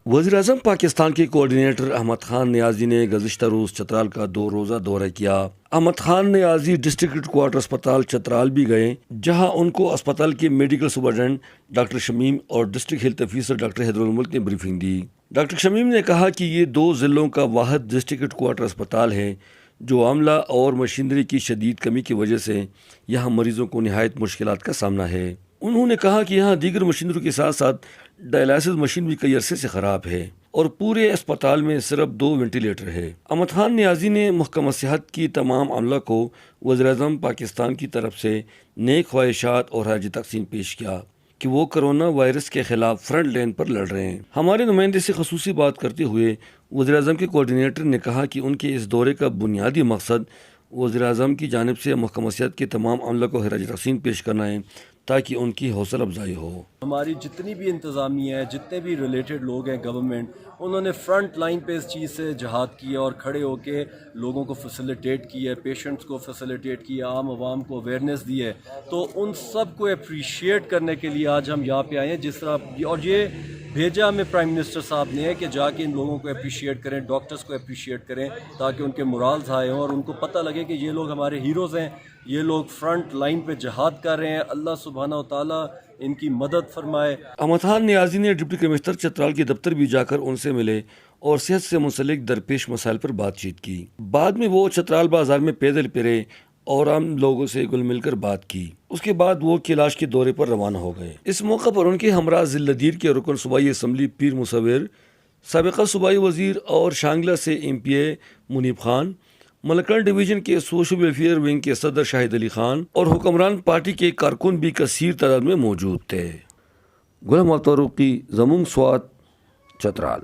وزیراعظم پاکستان کے کوآرڈینیٹر احمد خان نیازی نے گزشتہ روز چترال کا 2 روزہ دورہ کیا۔ احمد خان نیازی ڈسٹرکٹ ہیڈ کوارٹر اسپتال چترال بھی گئے، جہاں ان کو اسپتال کے میڈیکل سپرنٹنڈنٹ ڈاکٹر شمیم اور district health officer doctor Haider Ulmulk نے بریفنگ دی۔ ڈاکٹر شمیم نے کہا کہ یہ 2 ضلعوں کا واحد ڈسٹرکٹ ہیڈ کوارٹر اسپتال ہے جو عملہ اور مشینری کی شدید کمی کی وجہ سے یہاں مریضوں کو نہایت مشکلات کا سامنا ہے۔ انہوں نے کہا کہ یہاں دیگر مشینری کے ساتھ ساتھ ڈائلائسس مشین بھی کئی عرصے سے خراب ہے اور پورے اسپتال میں صرف 2 وینٹیلیٹر ہے۔ احمد خان نیازی نے محکمہ صحت کی تمام عملہ کو وزیراعظم پاکستان کی طرف سے نیک خواہشات اور حاجی تقسیم پیش کیا کہ وہ کرونا وائرس کے خلاف فرنٹ لائن پر لڑ رہے ہیں۔ ہمارے نمائندے سے خصوصی بات کرتے ہوئے وزیراعظم کے کوآرڈینیٹر نے کہا کہ ان کے اس دورے کا بنیادی مقصد وزیراعظم کی جانب سے محکمہ صحت کے تمام عملہ کو حاجی تقسیم پیش کرنا ہے تاکہ ان کی حوصلہ افزائی ہو۔ ہماری جتنی بھی انتظامیہ ہے، جتنے بھی ریلیٹڈ لوگ ہیں گورنمنٹ، انہوں نے فرنٹ لائن پہ اس چیز سے جہاد کیا اور کھڑے ہو کے لوگوں کو فیسیلیٹیٹ کیا ہے، پیشنٹس کو فیسیلیٹیٹ کیا، عام عوام کو اویئرنیس دی ہے۔ تو ان سب کو اپریشیٹ کرنے کے لیے آج ہم یہاں پہ آئے ہیں، جس طرح اور یہ بھیجا ہمیں پرائم منسٹر صاحب نے ہے کہ جا کے ان لوگوں کو اپریشیٹ کریں، ڈاکٹرز کو اپریشیٹ کریں تاکہ ان کے مورالز ہائی ہوں اور ان کو پتہ لگے کہ یہ لوگ ہمارے ہیروز ہیں، یہ لوگ فرنٹ لائن پہ جہاد کر رہے ہیں۔ اللہ سبحانہ و تعالیٰ ان کی مدد فرمائے۔ احمد خان نیازی نے ڈپٹی کمشنر چترال کے دفتر بھی جا کر ان سے ملے اور صحت سے منسلک درپیش مسائل پر بات چیت کی۔ بعد میں وہ چترال بازار میں پیدل پھرے اور عام لوگوں سے گل مل کر بات کی۔ اس کے بعد وہ کیلاش کے دورے پر روانہ ہو گئے۔ اس موقع پر ان کے ہمراہ ضلع دیر کے رکن صوبائی اسمبلی پیر مصور، سابقہ صوبائی وزیر اور شانگلہ سے MP منیب خان، ملکن ڈویژن کے سوشل ویلفیئر ونگ کے صدر شاہد علی خان اور حکمران پارٹی کے کارکن بھی کثیر تعداد میں موجود تھے۔ غلام فاروقی، زمون سوات، چترال۔